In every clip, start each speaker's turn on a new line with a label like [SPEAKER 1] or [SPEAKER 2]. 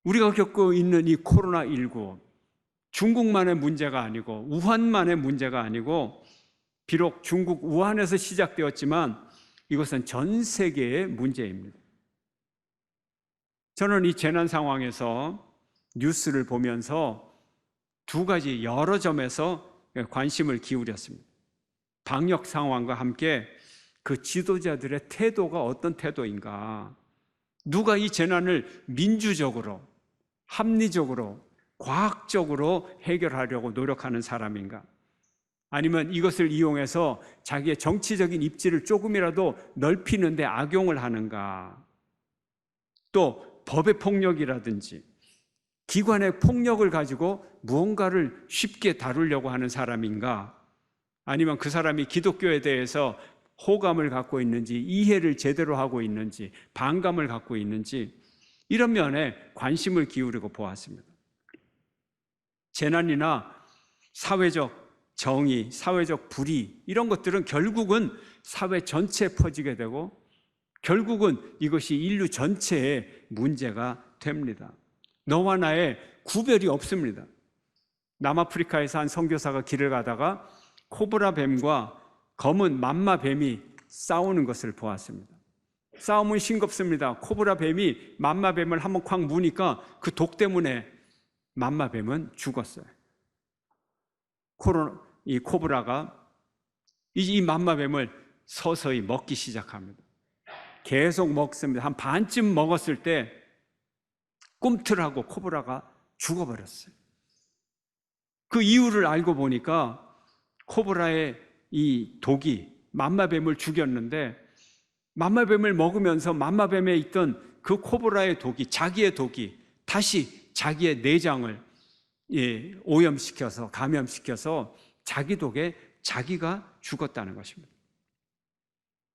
[SPEAKER 1] 우리가 겪고 있는 이 코로나19, 중국만의 문제가 아니고 우한만의 문제가 아니고 비록 중국 우한에서 시작되었지만 이것은 전 세계의 문제입니다. 저는 이 재난 상황에서 뉴스를 보면서 두 가지 여러 점에서 관심을 기울였습니다. 방역 상황과 함께 그 지도자들의 태도가 어떤 태도인가? 누가 이 재난을 민주적으로, 합리적으로, 과학적으로 해결하려고 노력하는 사람인가? 아니면 이것을 이용해서 자기의 정치적인 입지를 조금이라도 넓히는 데 악용을 하는가? 또 법의 폭력이라든지 기관의 폭력을 가지고 무언가를 쉽게 다루려고 하는 사람인가? 아니면 그 사람이 기독교에 대해서 호감을 갖고 있는지, 이해를 제대로 하고 있는지, 반감을 갖고 있는지, 이런 면에 관심을 기울이고 보았습니다. 재난이나 사회적 정의, 사회적 불의, 이런 것들은 결국은 사회 전체에 퍼지게 되고 결국은 이것이 인류 전체의 문제가 됩니다. 너와 나의 구별이 없습니다. 남아프리카에서 한 선교사가 길을 가다가 코브라 뱀과 검은 맘마 뱀이 싸우는 것을 보았습니다. 싸움은 싱겁습니다. 코브라 뱀이 맘마 뱀을 한번 콱 무니까 그 독 때문에 맘마 뱀은 죽었어요. 이 코브라가 이 맘마 뱀을 서서히 먹기 시작합니다. 계속 먹습니다. 한 반쯤 먹었을 때 꿈틀하고 코브라가 죽어버렸어요. 그 이유를 알고 보니까 코브라의 이 독이 맘마뱀을 죽였는데 맘마뱀을 먹으면서 맘마뱀에 있던 그 코브라의 독이, 자기의 독이 다시 자기의 내장을 오염시켜서, 감염시켜서 자기 독에 자기가 죽었다는 것입니다.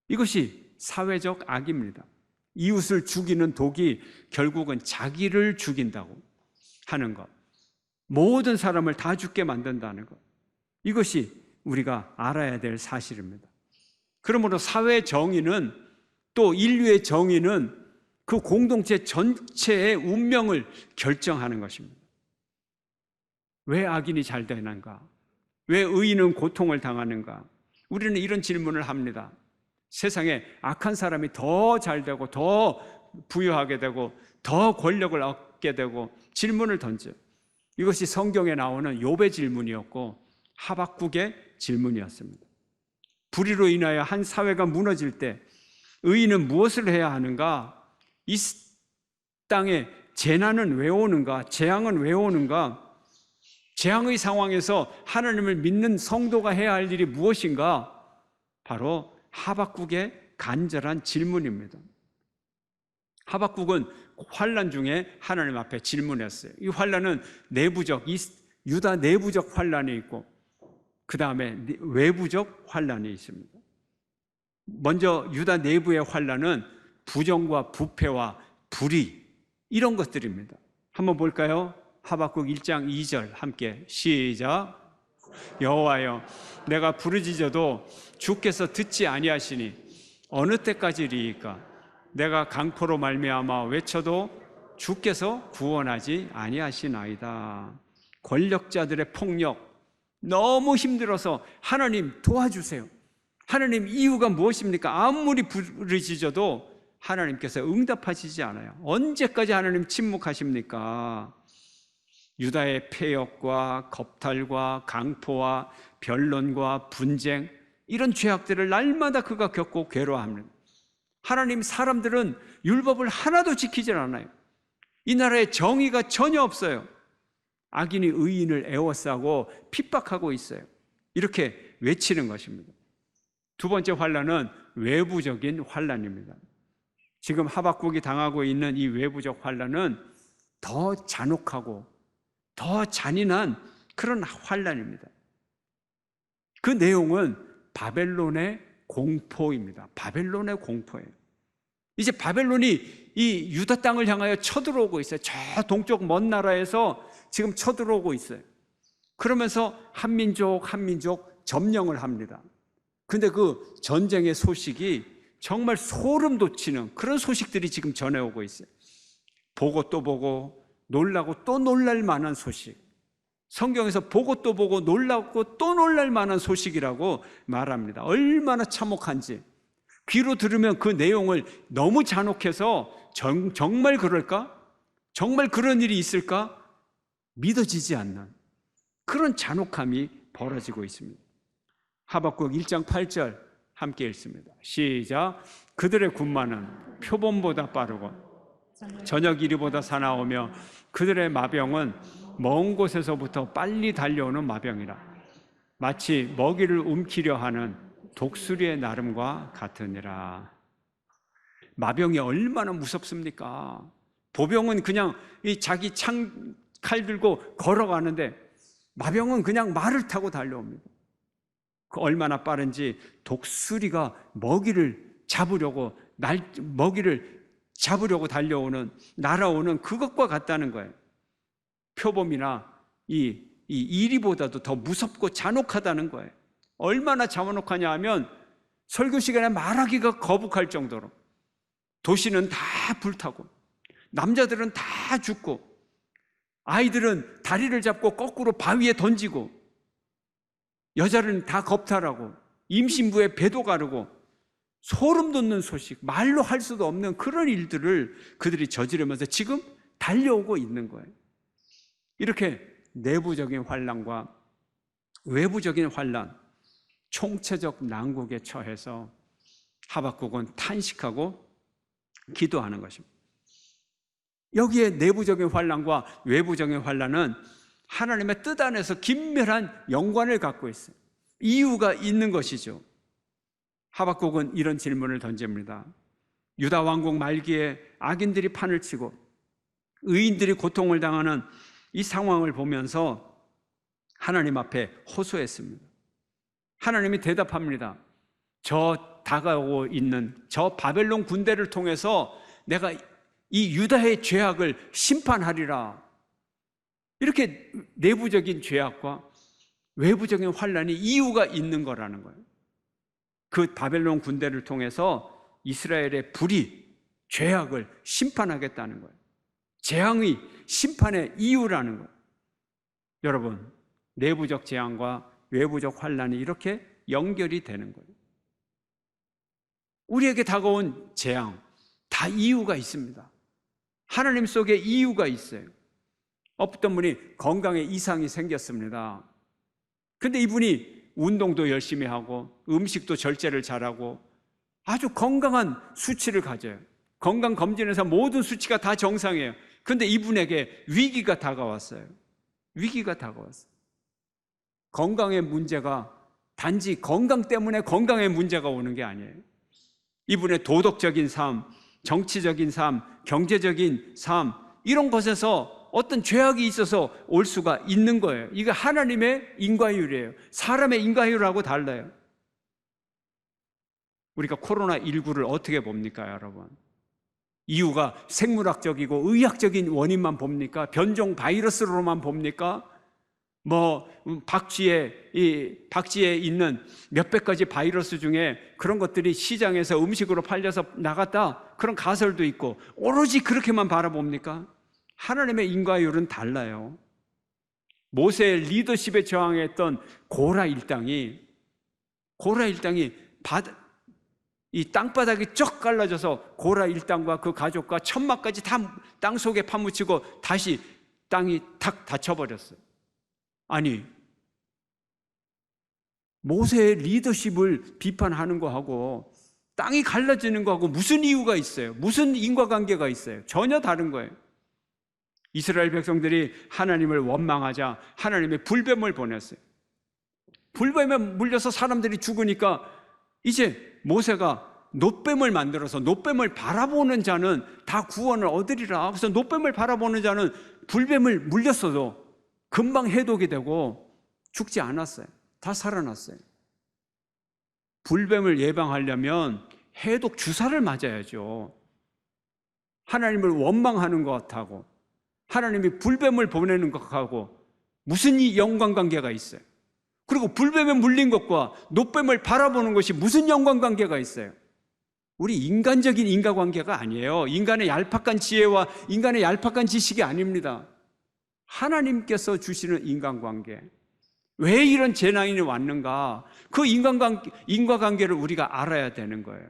[SPEAKER 1] 이것이 사회적 악입니다. 이웃을 죽이는 독이 결국은 자기를 죽인다고 하는 것, 모든 사람을 다 죽게 만든다는 것, 이것이 우리가 알아야 될 사실입니다. 그러므로 사회 정의는, 또 인류의 정의는 그 공동체 전체의 운명을 결정하는 것입니다. 왜 악인이 잘 되는가? 왜 의인은 고통을 당하는가? 우리는 이런 질문을 합니다. 세상에 악한 사람이 더 잘 되고 더 부유하게 되고 더 권력을 얻게 되고 질문을 던져요. 이것이 성경에 나오는 욥의 질문이었고 하박국의 질문이었습니다. 불의로 인하여 한 사회가 무너질 때 의인은 무엇을 해야 하는가? 이 땅에 재난은 왜 오는가? 재앙은 왜 오는가? 재앙의 상황에서 하나님을 믿는 성도가 해야 할 일이 무엇인가? 바로 하박국의 간절한 질문입니다. 하박국은 환난 중에 하나님 앞에 질문했어요. 이 환난은 내부적, 유다 내부적 환난이 있고 그 다음에 외부적 환난이 있습니다. 먼저 유다 내부의 환난은 부정과 부패와 불의, 이런 것들입니다. 한번 볼까요? 하박국 1장 2절 함께 시작. 여호와여, 내가 부르짖어도 주께서 듣지 아니하시니 어느 때까지리이까? 내가 강포로 말미암아 외쳐도 주께서 구원하지 아니하시나이다. 권력자들의 폭력, 너무 힘들어서 하나님 도와주세요. 하나님, 이유가 무엇입니까? 아무리 부르짖어도 하나님께서 응답하시지 않아요. 언제까지 하나님 침묵하십니까? 유다의 폐역과 겁탈과 강포와 변론과 분쟁, 이런 죄악들을 날마다 그가 겪고 괴로워합니다. 하나님, 사람들은 율법을 하나도 지키질 않아요. 이 나라에 정의가 전혀 없어요. 악인이 의인을 애워싸고 핍박하고 있어요. 이렇게 외치는 것입니다. 두 번째 환난은 외부적인 환난입니다. 지금 하박국이 당하고 있는 이 외부적 환난은 더 잔혹하고 더 잔인한 그런 환난입니다. 그 내용은 바벨론의 공포입니다. 바벨론의 공포예요. 이제 바벨론이 이 유다 땅을 향하여 쳐들어오고 있어요. 저 동쪽 먼 나라에서 지금 쳐들어오고 있어요. 그러면서 한 민족 점령을 합니다. 근데 그 전쟁의 소식이 정말 소름 돋치는 그런 소식들이 지금 전해오고 있어요. 보고 또 보고 놀라고 또 놀랄 만한 소식, 성경에서 보고 또 보고 놀라고 또 놀랄 만한 소식이라고 말합니다. 얼마나 참혹한지, 귀로 들으면 그 내용을 너무 잔혹해서 정말 그럴까? 정말 그런 일이 있을까? 믿어지지 않는 그런 잔혹함이 벌어지고 있습니다. 하박국 1장 8절 함께 읽습니다. 시작. 그들의 군마는 표범보다 빠르고 저녁 이리보다 사나우며 그들의 마병은 먼 곳에서부터 빨리 달려오는 마병이라 마치 먹이를 움키려 하는 독수리의 나름과 같으니라. 마병이 얼마나 무섭습니까? 보병은 그냥 자기 칼 들고 걸어가는데 마병은 그냥 말을 타고 달려옵니다. 그 얼마나 빠른지 독수리가 먹이를 잡으려고 달려오는, 날아오는 그것과 같다는 거예요. 표범이나 이 이리보다도 더 무섭고 잔혹하다는 거예요. 얼마나 잔혹하냐 하면 설교 시간에 말하기가 거북할 정도로 도시는 다 불타고 남자들은 다 죽고 아이들은 다리를 잡고 거꾸로 바위에 던지고 여자는 다 겁탈하고 임신부의 배도 가르고 소름 돋는 소식, 말로 할 수도 없는 그런 일들을 그들이 저지르면서 지금 달려오고 있는 거예요. 이렇게 내부적인 환난과 외부적인 환난, 총체적 난국에 처해서 하박국은 탄식하고 기도하는 것입니다. 여기에 내부적인 환난과 외부적인 환난은 하나님의 뜻 안에서 긴밀한 연관을 갖고 있어요. 이유가 있는 것이죠. 하박국은 이런 질문을 던집니다. 유다 왕국 말기에 악인들이 판을 치고 의인들이 고통을 당하는 이 상황을 보면서 하나님 앞에 호소했습니다. 하나님이 대답합니다. 저 다가오고 있는 저 바벨론 군대를 통해서 내가 이 유다의 죄악을 심판하리라. 이렇게 내부적인 죄악과 외부적인 환난이 이유가 있는 거라는 거예요. 그 바벨론 군대를 통해서 이스라엘의 불의, 죄악을 심판하겠다는 거예요. 재앙의 심판의 이유라는 거예요. 여러분, 내부적 재앙과 외부적 환난이 이렇게 연결이 되는 거예요. 우리에게 다가온 재앙, 다 이유가 있습니다. 하나님 속에 이유가 있어요. 어떤 분이 건강에 이상이 생겼습니다. 근데 이분이 운동도 열심히 하고 음식도 절제를 잘하고 아주 건강한 수치를 가져요. 건강검진에서 모든 수치가 다 정상이에요. 근데 이분에게 위기가 다가왔어요. 위기가 다가왔어요. 건강의 문제가 단지 건강 때문에 건강에 문제가 오는 게 아니에요. 이분의 도덕적인 삶, 정치적인 삶, 경제적인 삶, 이런 것에서 어떤 죄악이 있어서 올 수가 있는 거예요. 이게 하나님의 인과율이에요. 사람의 인과율하고 달라요. 우리가 코로나19를 어떻게 봅니까, 여러분? 이유가 생물학적이고 의학적인 원인만 봅니까? 변종 바이러스로만 봅니까? 박쥐에 있는 몇백 가지 바이러스 중에 그런 것들이 시장에서 음식으로 팔려서 나갔다, 그런 가설도 있고, 오로지 그렇게만 바라봅니까? 하나님의 인과율은 달라요. 모세의 리더십에 저항했던 고라 일당이 이 땅바닥이 쩍 갈라져서 고라 일당과 그 가족과 천막까지 다 땅속에 파묻히고 다시 땅이 탁 닫혀버렸어요. 아니, 모세의 리더십을 비판하는 거하고 땅이 갈라지는 거하고 무슨 이유가 있어요? 무슨 인과관계가 있어요? 전혀 다른 거예요. 이스라엘 백성들이 하나님을 원망하자 하나님의 불뱀을 보냈어요. 불뱀에 물려서 사람들이 죽으니까 이제 모세가 놋뱀을 만들어서 놋뱀을 바라보는 자는 다 구원을 얻으리라. 그래서 놋뱀을 바라보는 자는 불뱀을 물렸어도 금방 해독이 되고 죽지 않았어요. 다 살아났어요. 불뱀을 예방하려면 해독 주사를 맞아야죠. 하나님을 원망하는 것하고 하나님이 불뱀을 보내는 것하고 무슨 연관관계가 있어요? 그리고 불뱀에 물린 것과 놋뱀을 바라보는 것이 무슨 연관관계가 있어요? 우리 인간적인 인과관계가 아니에요. 인간의 얄팍한 지혜와 인간의 얄팍한 지식이 아닙니다. 하나님께서 주시는 인간관계. 왜 이런 재난이 왔는가? 그 인과관계를 우리가 알아야 되는 거예요.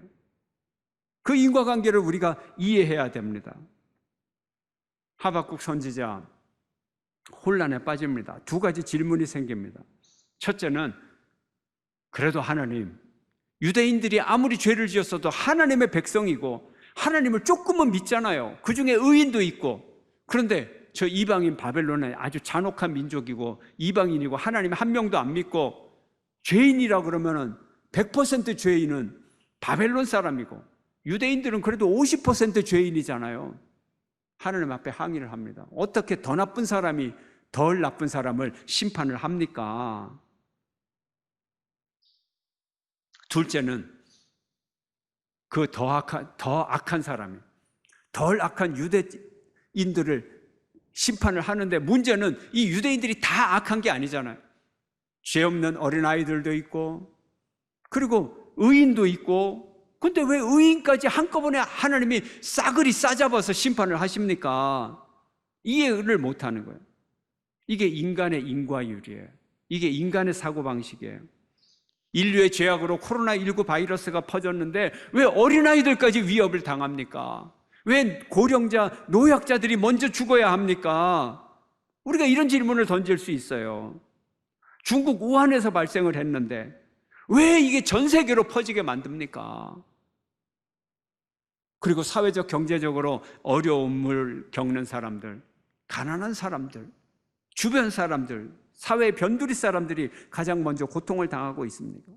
[SPEAKER 1] 그 인과관계를 우리가 이해해야 됩니다. 하박국 선지자 혼란에 빠집니다. 두 가지 질문이 생깁니다. 첫째는, 그래도 하나님, 유대인들이 아무리 죄를 지었어도 하나님의 백성이고 하나님을 조금은 믿잖아요. 그 중에 의인도 있고. 그런데 저 이방인 바벨론은 아주 잔혹한 민족이고 이방인이고 하나님 한 명도 안 믿고, 죄인이라 그러면은 100% 죄인은 바벨론 사람이고 유대인들은 그래도 50% 죄인이잖아요. 하나님 앞에 항의를 합니다. 어떻게 더 나쁜 사람이 덜 나쁜 사람을 심판을 합니까? 둘째는, 그 더 악한 사람이, 덜 악한 유대인들을 심판을 하는데, 문제는 이 유대인들이 다 악한 게 아니잖아요. 죄 없는 어린아이들도 있고, 그리고 의인도 있고. 근데 왜 의인까지 한꺼번에 하나님이 싸그리 싸잡아서 심판을 하십니까? 이해를 못하는 거예요. 이게 인간의 인과율이에요. 이게 인간의 사고방식이에요. 인류의 죄악으로 코로나19 바이러스가 퍼졌는데 왜 어린아이들까지 위협을 당합니까? 왜 고령자, 노약자들이 먼저 죽어야 합니까? 우리가 이런 질문을 던질 수 있어요. 중국 우한에서 발생을 했는데 왜 이게 전 세계로 퍼지게 만듭니까? 그리고 사회적, 경제적으로 어려움을 겪는 사람들, 가난한 사람들, 주변 사람들, 사회 변두리 사람들이 가장 먼저 고통을 당하고 있습니까?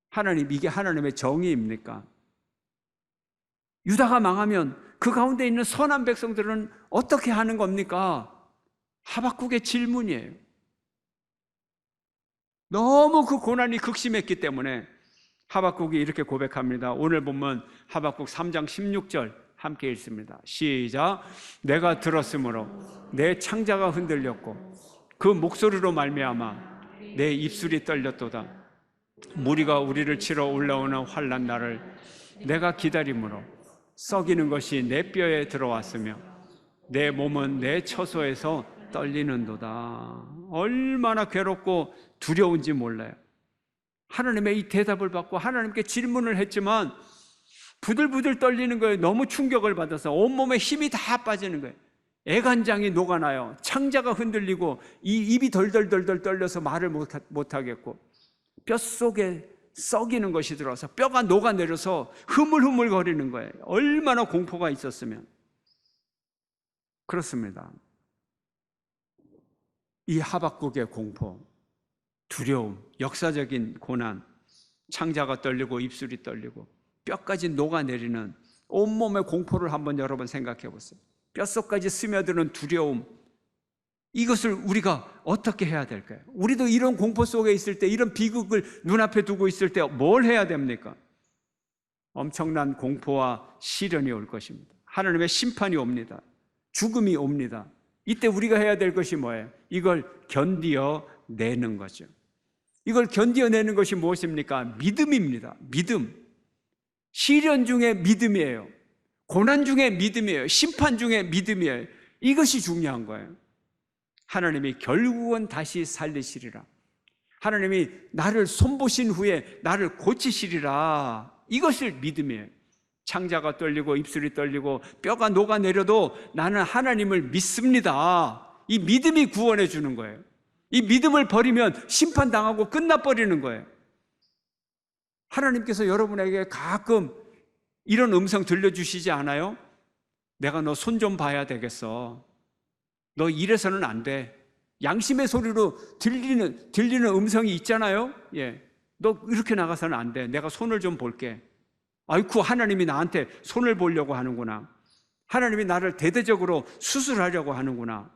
[SPEAKER 1] 하나님, 이게 하나님의 정의입니까? 유다가 망하면 그 가운데 있는 선한 백성들은 어떻게 하는 겁니까? 하박국의 질문이에요. 너무 그 고난이 극심했기 때문에 하박국이 이렇게 고백합니다. 오늘 보면 하박국 3장 16절 함께 읽습니다. 시작. 내가 들었으므로 내 창자가 흔들렸고 그 목소리로 말미암아 내 입술이 떨렸도다. 무리가 우리를 치러 올라오는 환난 날을 내가 기다림으로 썩이는 것이 내 뼈에 들어왔으며 내 몸은 내 처소에서 떨리는도다. 얼마나 괴롭고 두려운지 몰라요. 하나님의 이 대답을 받고 하나님께 질문을 했지만 부들부들 떨리는 거예요. 너무 충격을 받아서 온몸에 힘이 다 빠지는 거예요. 애간장이 녹아나요. 창자가 흔들리고 이 입이 덜덜덜덜 떨려서 말을 못하겠고 뼛속에 썩이는 것이 들어와서 뼈가 녹아내려서 흐물흐물거리는 거예요. 얼마나 공포가 있었으면. 그렇습니다. 이 하박국의 공포, 두려움, 역사적인 고난, 창자가 떨리고 입술이 떨리고 뼈까지 녹아내리는 온몸의 공포를 한번 여러분 생각해 보세요. 뼛속까지 스며드는 두려움, 이것을 우리가 어떻게 해야 될까요? 우리도 이런 공포 속에 있을 때, 이런 비극을 눈앞에 두고 있을 때 뭘 해야 됩니까? 엄청난 공포와 시련이 올 것입니다. 하나님의 심판이 옵니다. 죽음이 옵니다. 이때 우리가 해야 될 것이 뭐예요? 이걸 견디어내는 거죠. 이걸 견디어내는 것이 무엇입니까? 믿음입니다. 믿음. 시련 중에 믿음이에요. 고난 중에 믿음이에요. 심판 중에 믿음이에요. 이것이 중요한 거예요. 하나님이 결국은 다시 살리시리라. 하나님이 나를 손보신 후에 나를 고치시리라. 이것을 믿음이에요. 창자가 떨리고 입술이 떨리고 뼈가 녹아내려도 나는 하나님을 믿습니다. 이 믿음이 구원해 주는 거예요. 이 믿음을 버리면 심판당하고 끝나버리는 거예요. 하나님께서 여러분에게 가끔 이런 음성 들려주시지 않아요? 내가 너 손 좀 봐야 되겠어. 너 이래서는 안 돼. 양심의 소리로 들리는 음성이 있잖아요. 예, 너 이렇게 나가서는 안 돼. 내가 손을 좀 볼게. 아이쿠, 하나님이 나한테 손을 보려고 하는구나. 하나님이 나를 대대적으로 수술하려고 하는구나.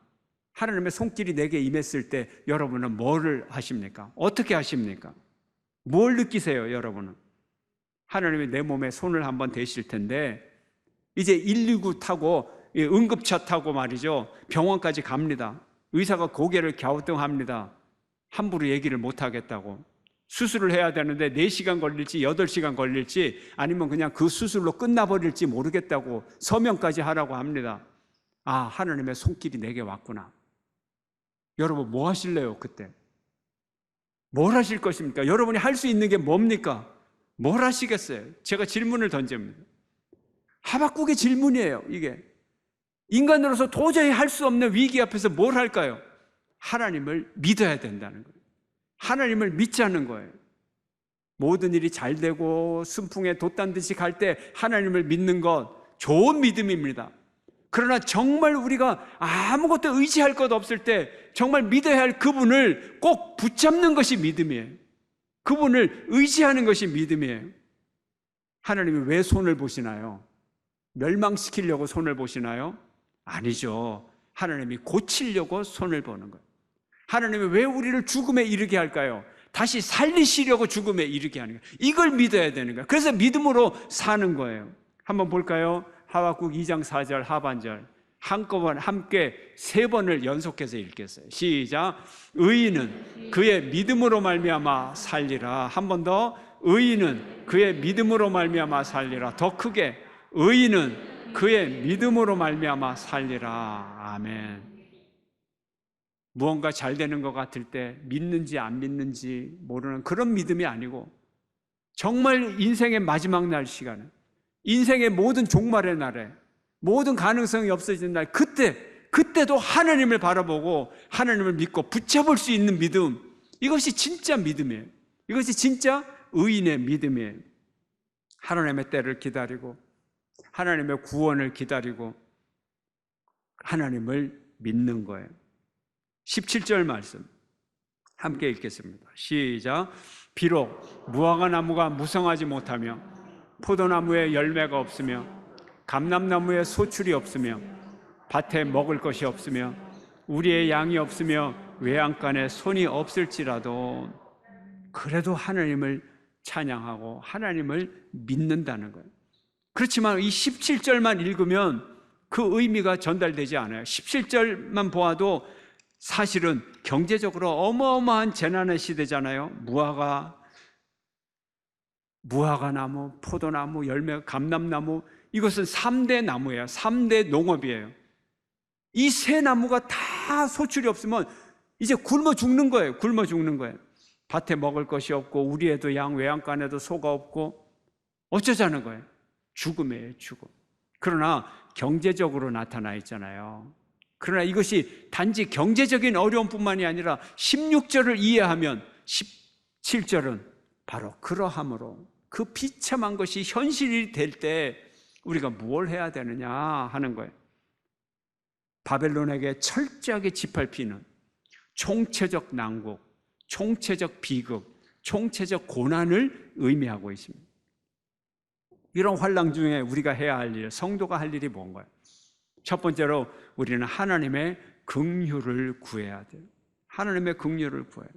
[SPEAKER 1] 하나님의 손길이 내게 임했을 때 여러분은 뭐를 하십니까? 어떻게 하십니까? 뭘 느끼세요, 여러분은? 하나님이 내 몸에 손을 한번 대실 텐데 이제 119 타고 응급차 타고 말이죠, 병원까지 갑니다. 의사가 고개를 갸우뚱합니다. 함부로 얘기를 못 하겠다고. 수술을 해야 되는데 4시간 걸릴지 8시간 걸릴지 아니면 그냥 그 수술로 끝나버릴지 모르겠다고 서명까지 하라고 합니다. 아, 하나님의 손길이 내게 왔구나. 여러분 뭐 하실래요 그때? 뭘 하실 것입니까? 여러분이 할 수 있는 게 뭡니까? 뭘 하시겠어요? 제가 질문을 던집니다. 하박국의 질문이에요. 이게 인간으로서 도저히 할 수 없는 위기 앞에서 뭘 할까요? 하나님을 믿어야 된다는 거예요. 하나님을 믿자는 거예요. 모든 일이 잘 되고 순풍에 돛단 듯이 갈 때 하나님을 믿는 것 좋은 믿음입니다. 그러나 정말 우리가 아무것도 의지할 것 없을 때 정말 믿어야 할 그분을 꼭 붙잡는 것이 믿음이에요. 그분을 의지하는 것이 믿음이에요. 하나님이 왜 손을 보시나요? 멸망시키려고 손을 보시나요? 아니죠. 하나님이 고치려고 손을 보는 거예요. 하나님이 왜 우리를 죽음에 이르게 할까요? 다시 살리시려고 죽음에 이르게 하는 거예요. 이걸 믿어야 되는 거예요. 그래서 믿음으로 사는 거예요. 한번 볼까요? 하박국 2장 4절 하반절 한꺼번에 함께 3번을 연속해서 읽겠어요. 시작. 의인은 그의 믿음으로 말미암아 살리라. 한 번 더. 의인은 그의 믿음으로 말미암아 살리라. 더 크게. 의인은 그의 믿음으로 말미암아 살리라. 아멘. 무언가 잘 되는 것 같을 때 믿는지 안 믿는지 모르는 그런 믿음이 아니고 정말 인생의 마지막 날 시간에 인생의 모든 종말의 날에 모든 가능성이 없어지는 날 그때도 하나님을 바라보고 하나님을 믿고 붙잡을 수 있는 믿음, 이것이 진짜 믿음이에요. 이것이 진짜 의인의 믿음이에요. 하나님의 때를 기다리고 하나님의 구원을 기다리고 하나님을 믿는 거예요. 17절 말씀 함께 읽겠습니다. 시작. 비록 무화과 나무가 무성하지 못하며 포도나무에 열매가 없으며 감람나무에 소출이 없으며 밭에 먹을 것이 없으며 우리의 양이 없으며 외양간에 손이 없을지라도 그래도 하나님을 찬양하고 하나님을 믿는다는 거예요. 그렇지만 이 17절만 읽으면 그 의미가 전달되지 않아요. 17절만 보아도 사실은 경제적으로 어마어마한 재난의 시대잖아요. 무화과나무, 포도나무, 열매, 감람나무, 이것은 3대 나무예요. 3대 농업이에요. 이 3나무가 다 소출이 없으면 이제 굶어 죽는 거예요. 굶어 죽는 거예요. 밭에 먹을 것이 없고 우리에도 양, 외양간에도 소가 없고 어쩌자는 거예요. 죽음이에요, 죽음. 그러나 경제적으로 나타나 있잖아요. 그러나 이것이 단지 경제적인 어려움뿐만이 아니라 16절을 이해하면 17절은 바로 그러함으로 그 비참한 것이 현실이 될 때 우리가 뭘 해야 되느냐 하는 거예요. 바벨론에게 철저하게 짓밟히는 총체적 난국, 총체적 비극, 총체적 고난을 의미하고 있습니다. 이런 환난 중에 우리가 해야 할 일, 성도가 할 일이 뭔가요? 첫 번째로 우리는 하나님의 긍휼을 구해야 돼요. 하나님의 긍휼을 구해요.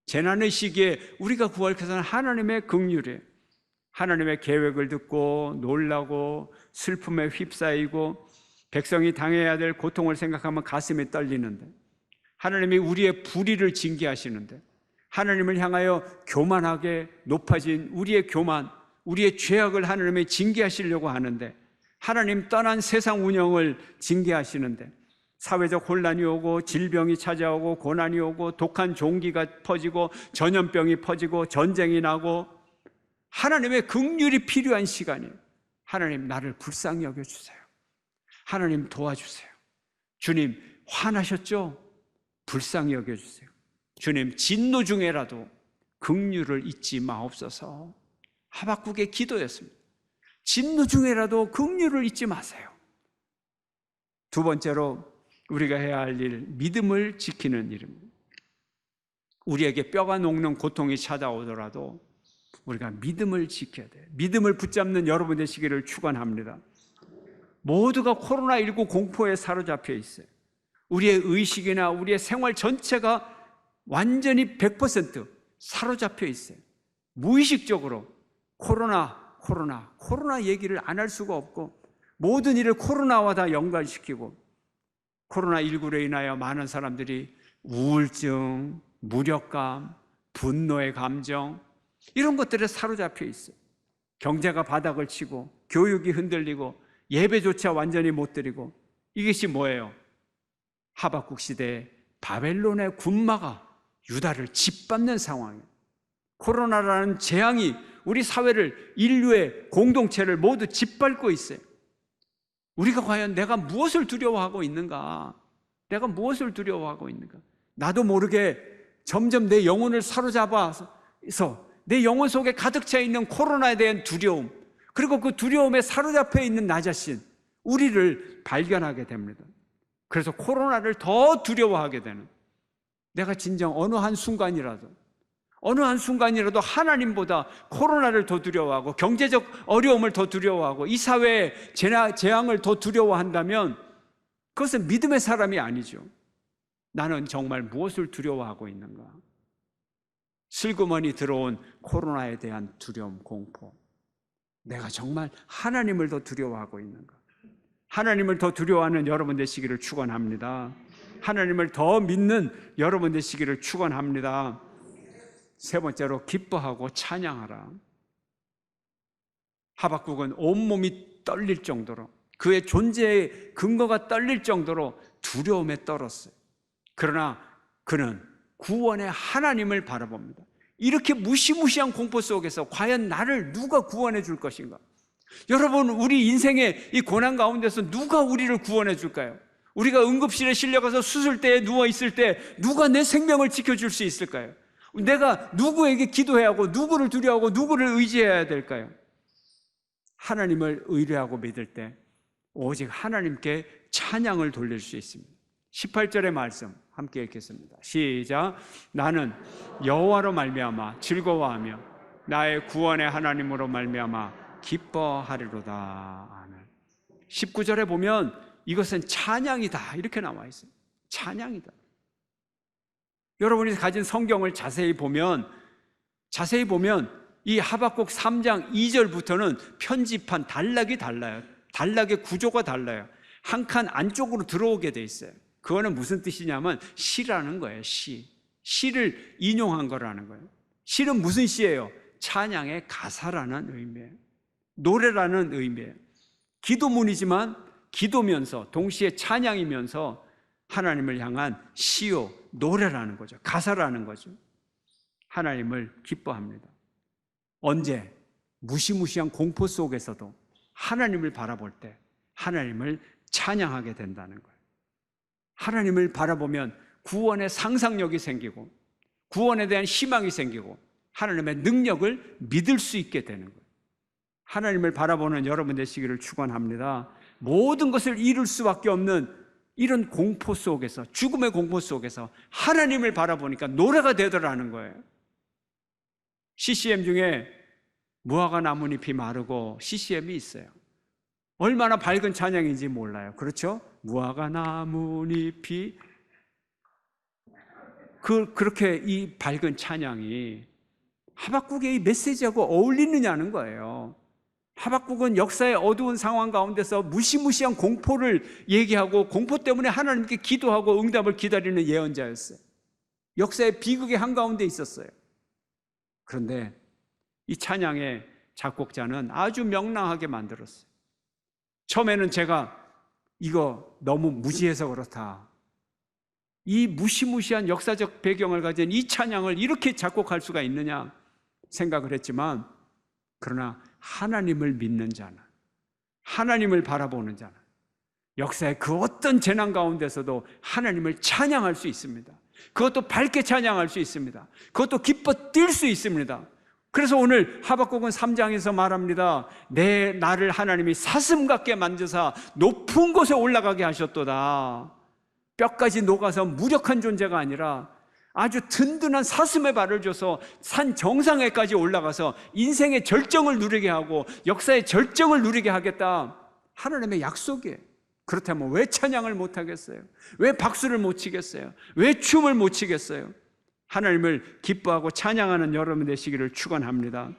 [SPEAKER 1] 재난의 시기에 우리가 구할 것은 하나님의 긍휼이에요. 하나님의 계획을 듣고 놀라고 슬픔에 휩싸이고 백성이 당해야 될 고통을 생각하면 가슴이 떨리는데 하나님이 우리의 불의를 징계하시는데 하나님을 향하여 교만하게 높아진 우리의 교만, 우리의 죄악을 하나님이 징계하시려고 하는데 하나님 떠난 세상 운영을 징계하시는데 사회적 혼란이 오고 질병이 찾아오고 고난이 오고 독한 종기가 퍼지고 전염병이 퍼지고 전쟁이 나고 하나님의 긍휼이 필요한 시간이에요. 하나님 나를 불쌍히 여겨주세요. 하나님 도와주세요. 주님 화나셨죠? 불쌍히 여겨주세요. 주님 진노 중에라도 긍휼을 잊지 마옵소서. 하박국의 기도였습니다. 진노 중에라도 긍휼을 잊지 마세요. 두 번째로 우리가 해야 할 일, 믿음을 지키는 일입니다. 우리에게 뼈가 녹는 고통이 찾아오더라도 우리가 믿음을 지켜야 돼요. 믿음을 붙잡는 여러분 되시기를 축원합니다. 모두가 코로나19 공포에 사로잡혀 있어요. 우리의 의식이나 우리의 생활 전체가 완전히 100% 사로잡혀 있어요. 무의식적으로 코로나 얘기를 안 할 수가 없고 모든 일을 코로나와 다 연관시키고 코로나19로 인하여 많은 사람들이 우울증, 무력감, 분노의 감정, 이런 것들에 사로잡혀 있어요. 경제가 바닥을 치고 교육이 흔들리고 예배조차 완전히 못 드리고, 이것이 뭐예요? 하박국 시대에 바벨론의 군마가 유다를 짓밟는 상황이에요. 코로나라는 재앙이 우리 사회를, 인류의 공동체를 모두 짓밟고 있어요. 우리가 과연 내가 무엇을 두려워하고 있는가? 내가 무엇을 두려워하고 있는가? 나도 모르게 점점 내 영혼을 사로잡아서 내 영혼 속에 가득 차 있는 코로나에 대한 두려움, 그리고 그 두려움에 사로잡혀 있는 나 자신, 우리를 발견하게 됩니다. 그래서 코로나를 더 두려워하게 되는, 내가 진정 어느 한순간이라도 하나님보다 코로나를 더 두려워하고 경제적 어려움을 더 두려워하고 이 사회의 재앙을 더 두려워한다면 그것은 믿음의 사람이 아니죠. 나는 정말 무엇을 두려워하고 있는가? 슬그머니 들어온 코로나에 대한 두려움, 공포. 내가 정말 하나님을 더 두려워하고 있는가? 하나님을 더 두려워하는 여러분 되시기를 축원합니다. 하나님을 더 믿는 여러분 되시기를 축원합니다. 세 번째로, 기뻐하고 찬양하라. 하박국은 온몸이 떨릴 정도로, 그의 존재의 근거가 떨릴 정도로 두려움에 떨었어요. 그러나 그는 구원의 하나님을 바라봅니다. 이렇게 무시무시한 공포 속에서 과연 나를 누가 구원해 줄 것인가? 여러분, 우리 인생의 이 고난 가운데서 누가 우리를 구원해 줄까요? 우리가 응급실에 실려가서 수술대에 누워있을 때 누가 내 생명을 지켜줄 수 있을까요? 내가 누구에게 기도해야 하고 누구를 두려워하고 누구를 의지해야 될까요? 하나님을 의뢰하고 믿을 때 오직 하나님께 찬양을 돌릴 수 있습니다. 18절의 말씀 함께 읽겠습니다. 시작. 나는 여호와로 말미암아 즐거워하며 나의 구원의 하나님으로 말미암아 기뻐하리로다. 아멘. 19절에 보면 이것은 찬양이다 이렇게 나와 있어요. 찬양이다. 여러분이 가진 성경을 자세히 보면 이 하박국 3장 2절부터는 편집한 단락이 달라요. 단락의 구조가 달라요. 한 칸 안쪽으로 들어오게 돼 있어요. 그거는 무슨 뜻이냐면 시라는 거예요. 시를 인용한 거라는 거예요. 시는 무슨 시예요? 찬양의 가사라는 의미예요. 노래라는 의미예요. 기도문이지만 기도면서 동시에 찬양이면서 하나님을 향한 시요, 노래라는 거죠. 가사라는 거죠. 하나님을 기뻐합니다. 언제? 무시무시한 공포 속에서도 하나님을 바라볼 때 하나님을 찬양하게 된다는 거예요. 하나님을 바라보면 구원의 상상력이 생기고 구원에 대한 희망이 생기고 하나님의 능력을 믿을 수 있게 되는 거예요. 하나님을 바라보는 여러분 되시기를 축원합니다. 모든 것을 잃을 수밖에 없는 이런 공포 속에서, 죽음의 공포 속에서 하나님을 바라보니까 노래가 되더라는 거예요. CCM 중에 무화과 나뭇잎이 마르고 CCM이 있어요. 얼마나 밝은 찬양인지 몰라요. 그렇죠? 무화과 나뭇잎이 그렇게 이 밝은 찬양이 하박국의 이 메시지하고 어울리느냐는 거예요. 하박국은 역사의 어두운 상황 가운데서 무시무시한 공포를 얘기하고 공포 때문에 하나님께 기도하고 응답을 기다리는 예언자였어요. 역사의 비극의 한가운데 있었어요. 그런데 이 찬양의 작곡자는 아주 명랑하게 만들었어요. 처음에는 제가 이거 너무 무지해서 그렇다, 이 무시무시한 역사적 배경을 가진 이 찬양을 이렇게 작곡할 수가 있느냐 생각을 했지만, 그러나 하나님을 믿는 자는, 하나님을 바라보는 자는 역사의 그 어떤 재난 가운데서도 하나님을 찬양할 수 있습니다. 그것도 밝게 찬양할 수 있습니다. 그것도 기뻐 뛸 수 있습니다. 그래서 오늘 하박국은 3장에서 말합니다. 내 나를 하나님이 사슴 같게 만드사 높은 곳에 올라가게 하셨도다. 뼈까지 녹아서 무력한 존재가 아니라 아주 든든한 사슴의 발을 줘서 산 정상에까지 올라가서 인생의 절정을 누리게 하고 역사의 절정을 누리게 하겠다. 하나님의 약속이에요. 그렇다면 왜 찬양을 못 하겠어요? 왜 박수를 못 치겠어요? 왜 춤을 못 치겠어요? 하나님을 기뻐하고 찬양하는 여러분 되시기를 축원합니다.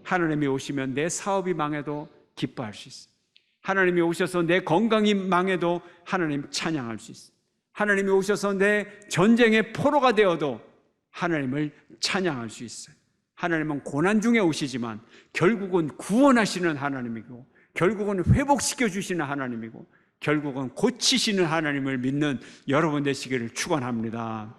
[SPEAKER 1] 하나님이 오시면 내 사업이 망해도 기뻐할 수 있어요. 하나님이 오셔서 내 건강이 망해도 하나님 찬양할 수 있어요. 하나님이 오셔서 내 전쟁의 포로가 되어도 하나님을 찬양할 수 있어요. 하나님은 고난 중에 오시지만 결국은 구원하시는 하나님이고, 결국은 회복시켜 주시는 하나님이고, 결국은 고치시는 하나님을 믿는 여러분 되시기를 축원합니다.